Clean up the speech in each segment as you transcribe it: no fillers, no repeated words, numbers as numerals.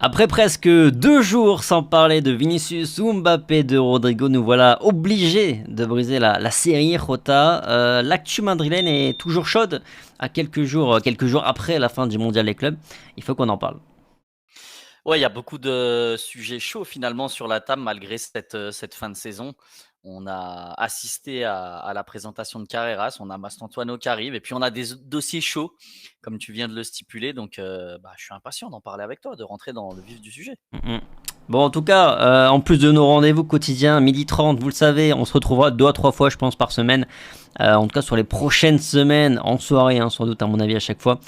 Après presque 2 jours sans parler de Vinicius ou Mbappé, de Rodrigo, nous voilà obligés de briser la série Jota. L'actu madrilène est toujours chaude à quelques jours après la fin du mondial des clubs. Il faut qu'on en parle. Ouais, il y a beaucoup de sujets chauds finalement sur la table malgré cette fin de saison. On a assisté à la présentation de Carreras, on a Mastantuono qui arrive et puis on a des dossiers chauds, comme tu viens de le stipuler. Donc, je suis impatient d'en parler avec toi, de rentrer dans le vif du sujet. Mhm. Bon, en tout cas, en plus de nos rendez-vous quotidiens, 12h30, vous le savez, on se retrouvera 2 à 3 fois, je pense, par semaine. En tout cas, sur les prochaines semaines, en soirée, hein, sans doute, à mon avis, à chaque fois,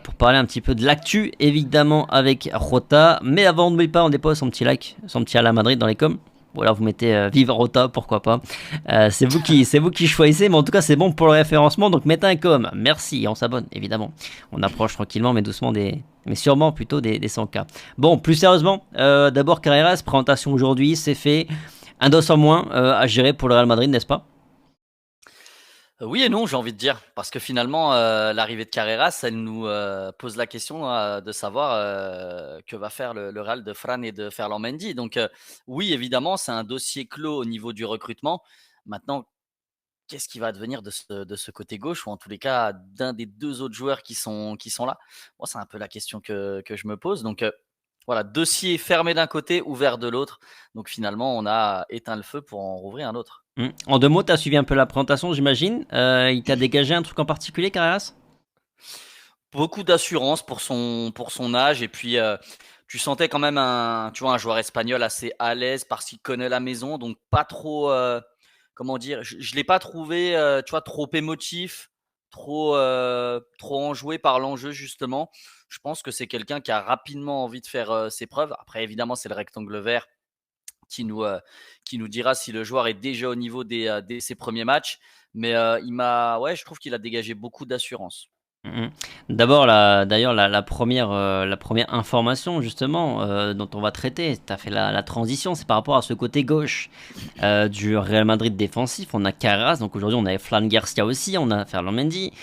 pour parler un petit peu de l'actu, évidemment, avec Rota. Mais avant, n'oubliez pas, on dépose son petit like, son petit à la Madrid dans les coms. Ou alors vous mettez Vive Rota, pourquoi pas. C'est vous qui choisissez, mais en tout cas, c'est bon pour le référencement, donc mettez un com. Merci, et on s'abonne, évidemment. On approche tranquillement, mais doucement, mais sûrement plutôt des 100K. Bon, plus sérieusement, d'abord Carreras, présentation aujourd'hui, c'est fait. Un dos en moins à gérer pour le Real Madrid, n'est-ce pas? Oui et non, j'ai envie de dire, parce que finalement, l'arrivée de Carreras, elle nous pose la question de savoir que va faire le Real de Fran et de Ferland Mendy. Donc, oui, évidemment, c'est un dossier clos au niveau du recrutement. Maintenant, qu'est-ce qui va advenir de ce côté gauche ou en tous les cas d'un des deux autres joueurs qui sont là? Moi, c'est un peu la question que je me pose. Donc, voilà, dossier fermé d'un côté, ouvert de l'autre. Donc, finalement, on a éteint le feu pour en rouvrir un autre. En 2 mots, tu as suivi un peu la présentation, j'imagine. Il t'a dégagé un truc en particulier, Carreras? Beaucoup d'assurance pour son âge et puis, tu sentais quand même un joueur espagnol assez à l'aise parce qu'il connaît la maison, donc pas trop, comment dire? Je l'ai pas trouvé, trop émotif, trop enjoué par l'enjeu justement. Je pense que c'est quelqu'un qui a rapidement envie de faire, ses preuves. Après évidemment, c'est le rectangle vert qui nous, heu, qui nous dira si le joueur est déjà au niveau dès ses premiers matchs, mais, je trouve qu'il a dégagé beaucoup d'assurance. Mhm. D'abord, d'ailleurs, la première information, justement, dont on va traiter, tu as fait la transition, c'est par rapport à ce côté gauche du Real Madrid défensif. On a Carras, donc aujourd'hui on a Fran Garcia aussi, on a Ferland Mendy.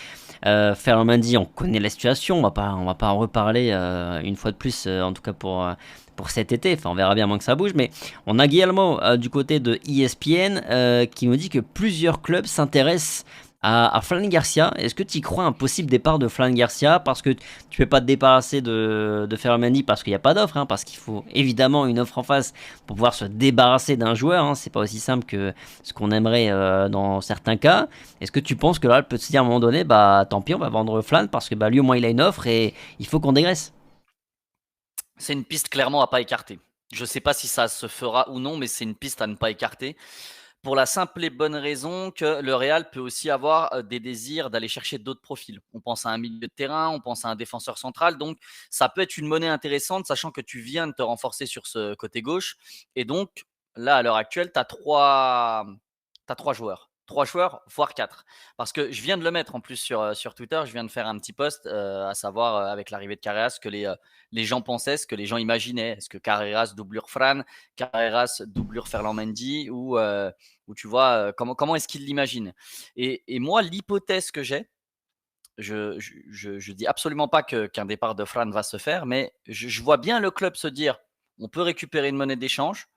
Ferland Mendy, on connaît la situation, on va pas en reparler une fois de plus, en tout cas pour cet été. Enfin, on verra bien moins que ça bouge, mais on a également du côté de ESPN qui nous dit que plusieurs clubs s'intéressent à Fran Garcia. Est-ce que tu y crois un possible départ de Fran Garcia? Parce que tu peux pas te débarrasser de Ferland Mendy parce qu'il n'y a pas d'offre, hein, parce qu'il faut évidemment une offre en face pour pouvoir se débarrasser d'un joueur. Hein. C'est pas aussi simple que ce qu'on aimerait dans certains cas. Est-ce que tu penses que là, elle peut se dire à un moment donné, bah tant pis, on va vendre Flan parce que bah, lui au moins il a une offre et il faut qu'on dégraisse. C'est une piste clairement à pas écarter. Je ne sais pas si ça se fera ou non, mais c'est une piste à ne pas écarter. Pour la simple et bonne raison que le Real peut aussi avoir des désirs d'aller chercher d'autres profils. On pense à un milieu de terrain, on pense à un défenseur central. Donc, ça peut être une monnaie intéressante, sachant que tu viens de te renforcer sur ce côté gauche. Et donc, là, à l'heure actuelle, tu as trois joueurs. Trois joueurs, voire quatre. Parce que je viens de le mettre en plus sur Twitter, je viens de faire un petit post, à savoir avec l'arrivée de Carreras, ce que les gens pensaient, ce que les gens imaginaient. Est-ce que Carreras doublure Fran, Carreras doublure Ferland Mendy ou tu vois, comment est-ce qu'il l'imagine? Et moi, l'hypothèse que j'ai, je dis absolument pas qu'un départ de Fran va se faire, mais je vois bien le club se dire: «On peut récupérer une monnaie d'échange.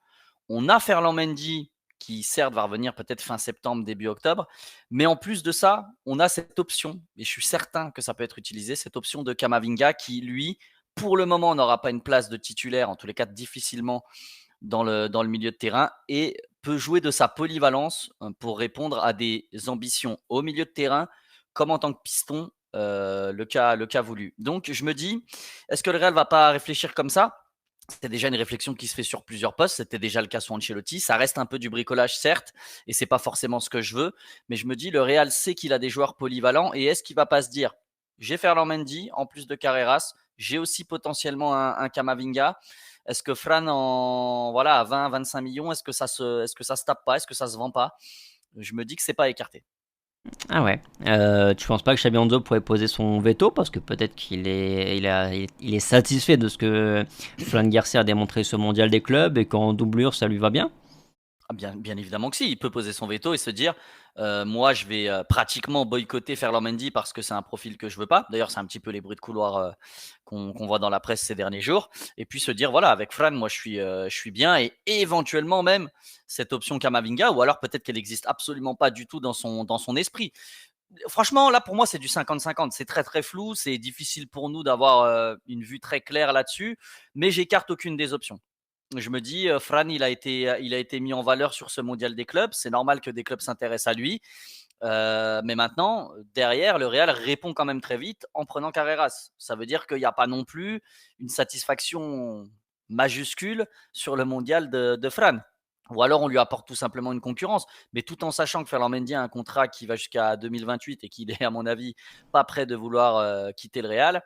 On a Ferland Mendy qui certes va revenir peut-être fin septembre, début octobre, mais en plus de ça, on a cette option et je suis certain que ça peut être utilisé, cette option de Camavinga qui lui, pour le moment, n'aura pas une place de titulaire, en tous les cas difficilement dans le milieu de terrain et peut jouer de sa polyvalence pour répondre à des ambitions au milieu de terrain comme en tant que piston, le cas voulu. Donc je me dis, est-ce que le Real va pas réfléchir comme ça? C'est déjà une réflexion qui se fait sur plusieurs postes. C'était déjà le cas sur Ancelotti. Ça reste un peu du bricolage, certes, et c'est pas forcément ce que je veux. Mais je me dis, le Real sait qu'il a des joueurs polyvalents. Et est-ce qu'il va pas se dire, j'ai Ferland Mendy en plus de Carreras, j'ai aussi potentiellement un Camavinga. Est-ce que Fran, à 20, 25 millions, est-ce que ça se tape pas? Est-ce que ça se vend pas? Je me dis que c'est pas écarté. Ah ouais. Tu penses pas que Xabi Alonso pourrait poser son veto parce que peut-être qu'il est satisfait de ce que Fran Garcia a démontré ce mondial des clubs et qu'en doublure ça lui va bien? Ah, bien évidemment que si. Il peut poser son veto et se dire moi, je vais pratiquement boycotter Ferland Mendy parce que c'est un profil que je veux pas. D'ailleurs, c'est un petit peu les bruits de couloir qu'on voit dans la presse ces derniers jours. Et puis se dire voilà, avec Fran, moi, je suis bien et éventuellement même cette option Kamavinga ou alors peut-être qu'elle n'existe absolument pas du tout dans son esprit. Franchement, là, pour moi, c'est du 50-50. C'est très, très flou. C'est difficile pour nous d'avoir une vue très claire là-dessus, mais j'écarte aucune des options. Je me dis, Fran, il a été mis en valeur sur ce mondial des clubs. C'est normal que des clubs s'intéressent à lui. Mais maintenant, derrière, le Real répond quand même très vite en prenant Carreras. Ça veut dire qu'il n'y a pas non plus une satisfaction majuscule sur le mondial de Fran. Ou alors on lui apporte tout simplement une concurrence, mais tout en sachant que Ferland Mendy a un contrat qui va jusqu'à 2028 et qu'il est, à mon avis, pas prêt de vouloir quitter le Real.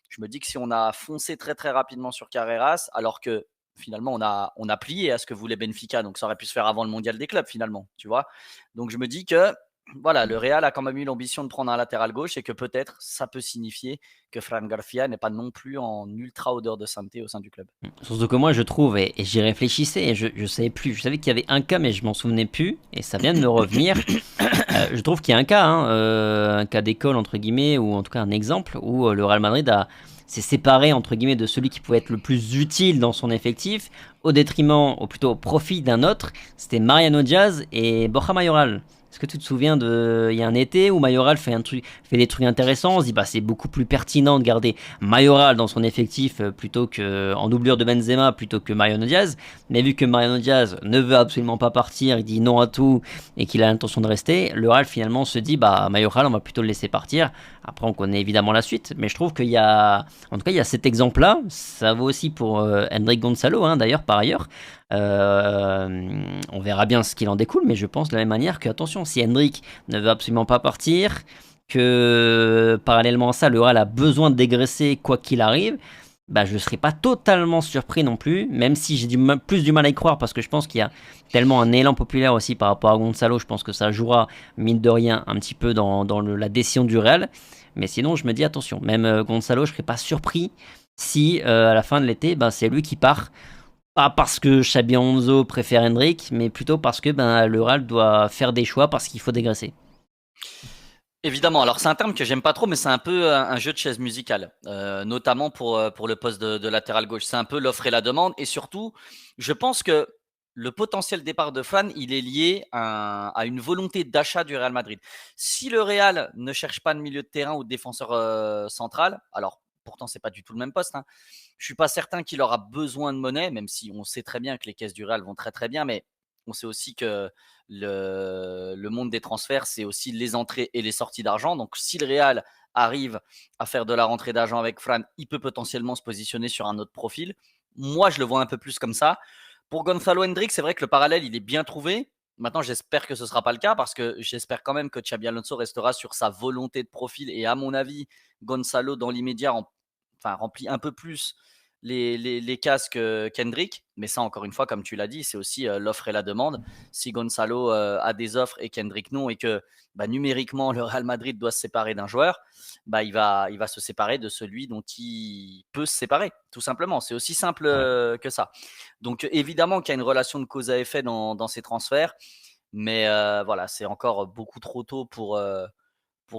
Je me dis que si on a foncé très très rapidement sur Carreras, alors que finalement on a plié à ce que voulait Benfica, donc ça aurait pu se faire avant le mondial des clubs finalement, tu vois. Donc je me dis que voilà, le Real a quand même eu l'ambition de prendre un latéral gauche et que peut-être ça peut signifier que Fran Garcia n'est pas non plus en ultra odeur de sainteté au sein du club. Surtout que moi, je trouve, et j'y réfléchissais, et je savais plus. Je savais qu'il y avait un cas, mais je m'en souvenais plus, et ça vient de me revenir. Je trouve qu'il y a un cas, hein, un cas d'école, entre guillemets, ou en tout cas un exemple, où le Real Madrid s'est séparé, entre guillemets, de celui qui pouvait être le plus utile dans son effectif, au détriment, ou plutôt au profit d'un autre. C'était Mariano Diaz et Borja Mayoral. Est-ce que tu te souviens il y a un été où Mayoral fait des trucs intéressants. On se dit bah c'est beaucoup plus pertinent de garder Mayoral dans son effectif plutôt que en doublure de Benzema plutôt que Mariano Diaz. Mais vu que Mariano Diaz ne veut absolument pas partir, il dit non à tout et qu'il a l'intention de rester, le Real finalement se dit bah Mayoral on va plutôt le laisser partir. Après on connaît évidemment la suite, mais je trouve qu'il y a en tout cas il y a cet exemple-là. Ça vaut aussi pour Hendrik Gonzalo hein, d'ailleurs par ailleurs. On verra bien ce qu'il en découle, mais je pense de la même manière que, attention, si Hendrik ne veut absolument pas partir, que parallèlement à ça, le Real a besoin de dégraisser quoi qu'il arrive, bah, je ne serais pas totalement surpris non plus, même si j'ai plus du mal à y croire, parce que je pense qu'il y a tellement un élan populaire aussi par rapport à Gonzalo, je pense que ça jouera, mine de rien, un petit peu dans la décision du Real. Mais sinon, je me dis, attention, même Gonzalo, je ne serais pas surpris si à la fin de l'été, bah, c'est lui qui part. Pas parce que Xabi Alonso préfère Hendrik, mais plutôt parce que ben, le Real doit faire des choix parce qu'il faut dégraisser. Évidemment, alors c'est un terme que j'aime pas trop, mais c'est un peu un jeu de chaise musicale, notamment pour le poste de latéral gauche. C'est un peu l'offre et la demande, et surtout, je pense que le potentiel départ de Fran, il est lié à une volonté d'achat du Real Madrid. Si le Real ne cherche pas de milieu de terrain ou de défenseur central, alors pourtant c'est pas du tout le même poste, hein, je suis pas certain qu'il aura besoin de monnaie, même si on sait très bien que les caisses du Real vont très très bien, mais on sait aussi que le monde des transferts, c'est aussi les entrées et les sorties d'argent. Donc, si le Real arrive à faire de la rentrée d'argent avec Fran, il peut potentiellement se positionner sur un autre profil. Moi, je le vois un peu plus comme ça. Pour Gonzalo Hendrix, c'est vrai que le parallèle, il est bien trouvé. Maintenant, j'espère que ce ne sera pas le cas parce que j'espère quand même que Xabi Alonso restera sur sa volonté de profil. Et à mon avis, Gonzalo, dans l'immédiat, remplit un peu plus les casques Kendrick. Mais ça, encore une fois, comme tu l'as dit, c'est aussi l'offre et la demande. Si Gonzalo a des offres et Kendrick non, et que bah, numériquement, le Real Madrid doit se séparer d'un joueur, bah, il va se séparer de celui dont il peut se séparer, tout simplement. C'est aussi simple que ça. Donc, évidemment qu'il y a une relation de cause à effet dans ces transferts. Mais voilà, c'est encore beaucoup trop tôt pour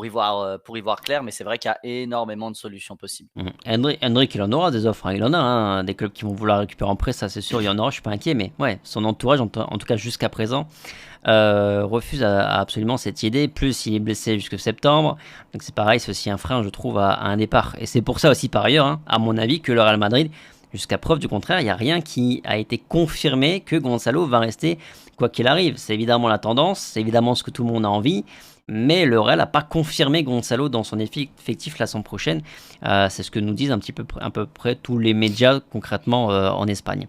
y voir clair, mais c'est vrai qu'il y a énormément de solutions possibles. Hendrik, il en aura des offres, hein. Il en a hein, des clubs qui vont vouloir récupérer en prêt, ça c'est sûr, il y en aura, je suis pas inquiet, mais ouais, son entourage, en tout cas jusqu'à présent, refuse absolument cette idée. Plus il est blessé jusque septembre, donc c'est pareil, c'est aussi un frein, je trouve, à un départ. Et c'est pour ça aussi, par ailleurs, hein, à mon avis, que le Real Madrid, jusqu'à preuve du contraire, il n'y a rien qui a été confirmé que Gonzalo va rester quoi qu'il arrive. C'est évidemment la tendance, c'est évidemment ce que tout le monde a envie. Mais le Real n'a pas confirmé Gonzalo dans son effectif la saison prochaine. C'est ce que nous disent à peu près tous les médias concrètement en Espagne.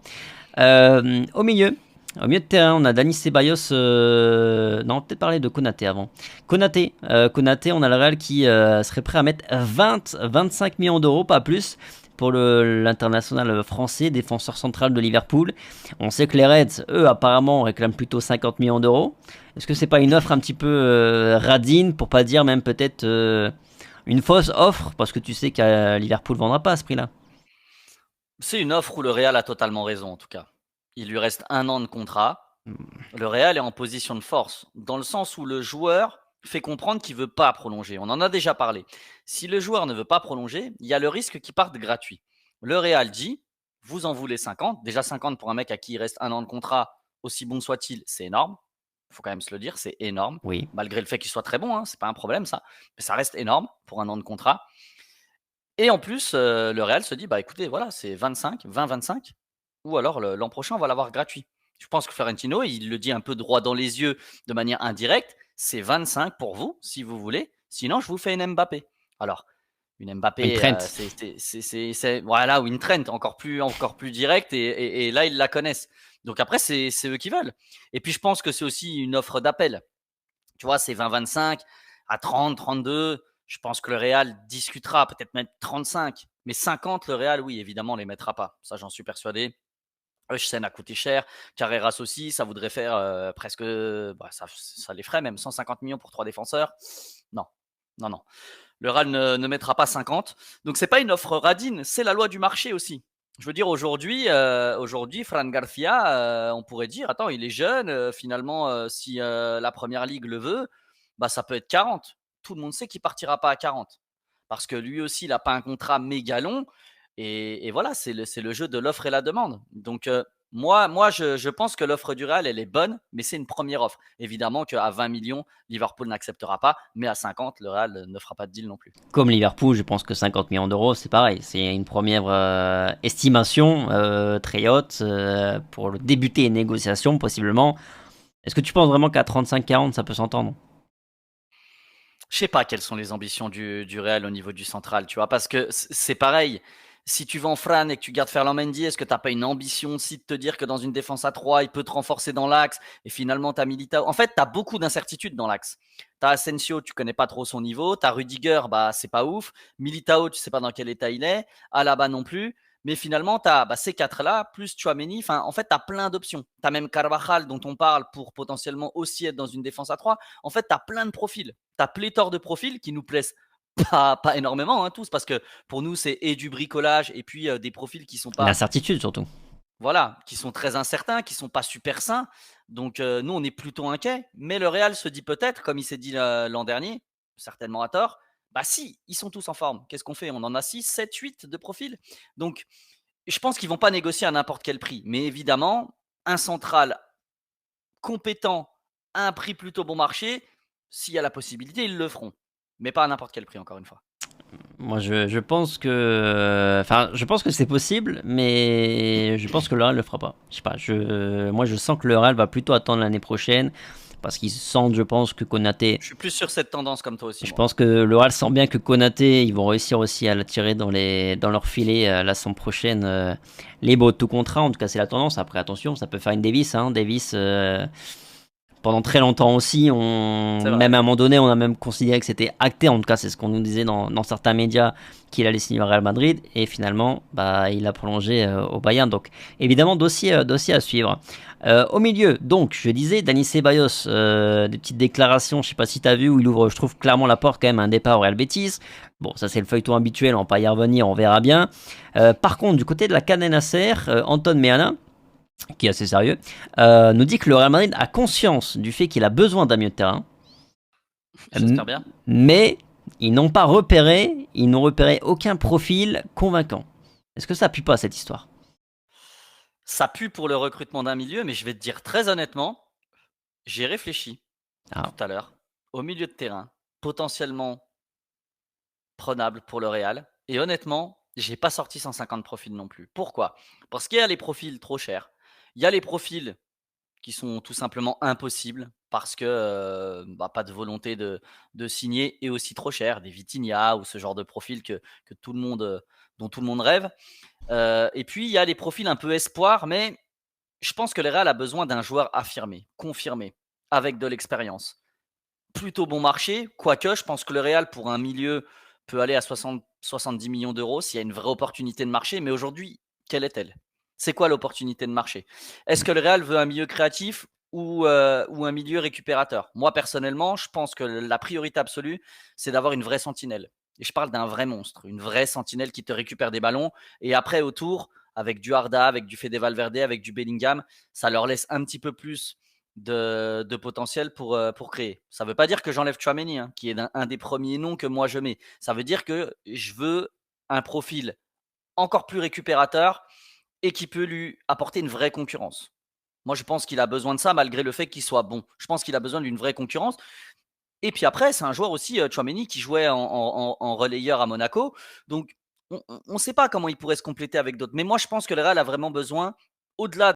Au milieu de terrain, on a Dani Ceballos. Non, peut-être parler de Konaté avant. Konaté, on a le Real qui serait prêt à mettre 25 millions d'euros, pas plus, pour l'international français, défenseur central de Liverpool. On sait que les Reds, eux, apparemment, réclament plutôt 50 millions d'euros. Est-ce que c'est pas une offre un petit peu radine, pour pas dire même peut-être une fausse offre, parce que tu sais qu'à Liverpool vendra pas à ce prix-là? C'est une offre où le Real a totalement raison, en tout cas. Il lui reste 1 an de contrat. Le Real est en position de force, dans le sens où le joueur fait comprendre qu'il ne veut pas prolonger. On en a déjà parlé. Si le joueur ne veut pas prolonger, il y a le risque qu'il parte gratuit. Le Real dit, vous en voulez 50. Déjà 50 pour un mec à qui il reste 1 an de contrat, aussi bon soit-il, c'est énorme. Il faut quand même se le dire, c'est énorme. Oui. Malgré le fait qu'il soit très bon, hein, c'est pas un problème ça. Mais ça reste énorme pour 1 an de contrat. Et en plus, le Real se dit, bah écoutez, voilà, c'est 25, 20-25, ou alors l'an prochain, on va l'avoir gratuit. Je pense que Florentino, il le dit un peu droit dans les yeux, de manière indirecte, c'est 25 pour vous, si vous voulez, sinon je vous fais une Mbappé. Alors, une Une Mbappé, Trent. voilà, ou une Trent, encore plus direct, et là, ils la connaissent. Donc après, c'est eux qui veulent. Et puis, je pense que c'est aussi une offre d'appel. Tu vois, c'est 20-25 à 30, 32. Je pense que le Real discutera, peut-être même 35. Mais 50, le Real, oui, évidemment, les mettra pas. Ça, j'en suis persuadé. Eusen a coûté cher. Carreras aussi, ça voudrait faire presque. Bah, ça les ferait même 150 millions pour 3 défenseurs. Non, non, non. Le Real ne mettra pas 50. Donc, c'est pas une offre radine, c'est la loi du marché aussi. Je veux dire, aujourd'hui, Fran Garcia, on pourrait dire, attends, il est jeune, finalement, si la première ligue le veut, bah, ça peut être 40. Tout le monde sait qu'il partira pas à 40. Parce que lui aussi, il n'a pas un contrat méga long. Et voilà, c'est le jeu de l'offre et la demande. Donc, moi je pense que l'offre du Real, elle est bonne, mais c'est une première offre. Évidemment qu'à 20 millions, Liverpool n'acceptera pas, mais à 50, le Real ne fera pas de deal non plus. Comme Liverpool, je pense que 50 millions d'euros, c'est pareil. C'est une première estimation très haute pour débuter une négociation, possiblement. Est-ce que tu penses vraiment qu'à 35-40, ça peut s'entendre? Je sais pas quelles sont les ambitions du Real au niveau du central, tu vois, parce que c'est pareil. Si tu vends Fran et que tu gardes Ferland Mendy, est-ce que tu n'as pas une ambition aussi de te dire que dans une défense à 3, il peut te renforcer dans l'axe et finalement tu as Militao. En fait, tu as beaucoup d'incertitudes dans l'axe. Tu as Asensio, tu connais pas trop son niveau. Tu as Rudiger, bah, c'est pas ouf. Militao, tu sais pas dans quel état il est. Alaba non plus. Mais finalement, tu as ces quatre-là, plus Chouameni. Enfin, en fait, tu as plein d'options. Tu as même Carvajal, dont on parle pour potentiellement aussi être dans une défense à 3. En fait, tu as plein de profils. Tu as pléthore de profils qui nous plaisent pas énormément, hein, tous, parce que pour nous, c'est et du bricolage et puis des profils qui sont pas, L'incertitude, surtout. voilà, qui sont très incertains, qui sont pas super sains. Donc, nous, on est plutôt inquiets. Mais le Real se dit peut-être, comme il s'est dit l'an dernier, certainement à tort, bah si, ils sont tous en forme. Qu'est-ce qu'on fait? On en a 6, 7, 8 de profils. Donc, je pense qu'ils vont pas négocier à n'importe quel prix. Mais évidemment, un central compétent à un prix plutôt bon marché, s'il y a la possibilité, ils le feront. Mais pas à n'importe quel prix, encore une fois. Moi, je pense que, enfin, je pense que c'est possible, mais je pense que le Real le fera pas. Je sais pas. Moi, je sens que le Real va plutôt attendre l'année prochaine parce qu'ils sentent, je pense que Konaté. Je suis plus sur cette tendance comme toi aussi, Je moi. pense que le Real sent bien que Konaté, ils vont réussir aussi à l'attirer dans leur filet la saison prochaine. Les beaux de tout contrat, en tout cas, c'est la tendance. Après, attention, ça peut faire une Davis. Hein. Davis, pendant très longtemps aussi, C'est même vrai. à un moment donné, on a même considéré que c'était acté, en tout cas c'est ce qu'on nous disait dans certains médias, qu'il allait signer au Real Madrid, et finalement, bah, il a prolongé au Bayern. Donc évidemment, dossier à suivre. Au milieu, donc, je disais, Dani Ceballos, des petites déclarations, je sais pas si tu as vu, où il ouvre, je trouve, clairement la porte quand même à un départ au Real Betis. Bon, ça c'est le feuilleton habituel, on va pas y revenir, on verra bien. Par contre, du côté de la Cadena Nasser, Anton Meana, qui est assez sérieux, nous dit que le Real Madrid a conscience du fait qu'il a besoin d'un milieu de terrain, J'espère bien. mais ils n'ont repéré aucun profil convaincant. Est-ce que ça appuie pas cette histoire? Ça pue pour le recrutement d'un milieu, mais je vais te dire très honnêtement, j'ai réfléchi Ah, tout à l'heure au milieu de terrain, potentiellement prenable pour le Real. Et honnêtement, j'ai pas sorti 150 profils non plus. Pourquoi? Parce qu'il y a les profils trop chers. Il y a les profils qui sont tout simplement impossibles parce que bah, pas de volonté de signer et aussi trop cher, des Vitinha ou ce genre de profil que tout le monde, dont tout le monde rêve. Et puis il y a les profils un peu espoir, mais je pense que le Real a besoin d'un joueur affirmé, confirmé, avec de l'expérience. Plutôt bon marché, quoique je pense que le Real pour un milieu peut aller à 60-70 millions d'euros s'il y a une vraie opportunité de marché. Mais aujourd'hui, quelle est-elle? C'est quoi l'opportunité de marché? Est-ce que le Real veut un milieu créatif ou un milieu récupérateur? Moi, personnellement, je pense que la priorité absolue, c'est d'avoir une vraie sentinelle. Et je parle d'un vrai monstre, une vraie sentinelle qui te récupère des ballons. Et après, autour, avec du Arda, avec du Fede Valverde, avec du Bellingham, ça leur laisse un petit peu plus de potentiel pour créer. Ça ne veut pas dire que j'enlève Tchouaméni, hein, qui est un des premiers noms que moi je mets. Ça veut dire que je veux un profil encore plus récupérateur et qui peut lui apporter une vraie concurrence. Moi, je pense qu'il a besoin de ça malgré le fait qu'il soit bon. Je pense qu'il a besoin d'une vraie concurrence. Et puis après, c'est un joueur aussi, Tchouaméni, qui jouait en relayeur à Monaco. Donc, on ne sait pas comment il pourrait se compléter avec d'autres. Mais moi, je pense que le Real a vraiment besoin, au-delà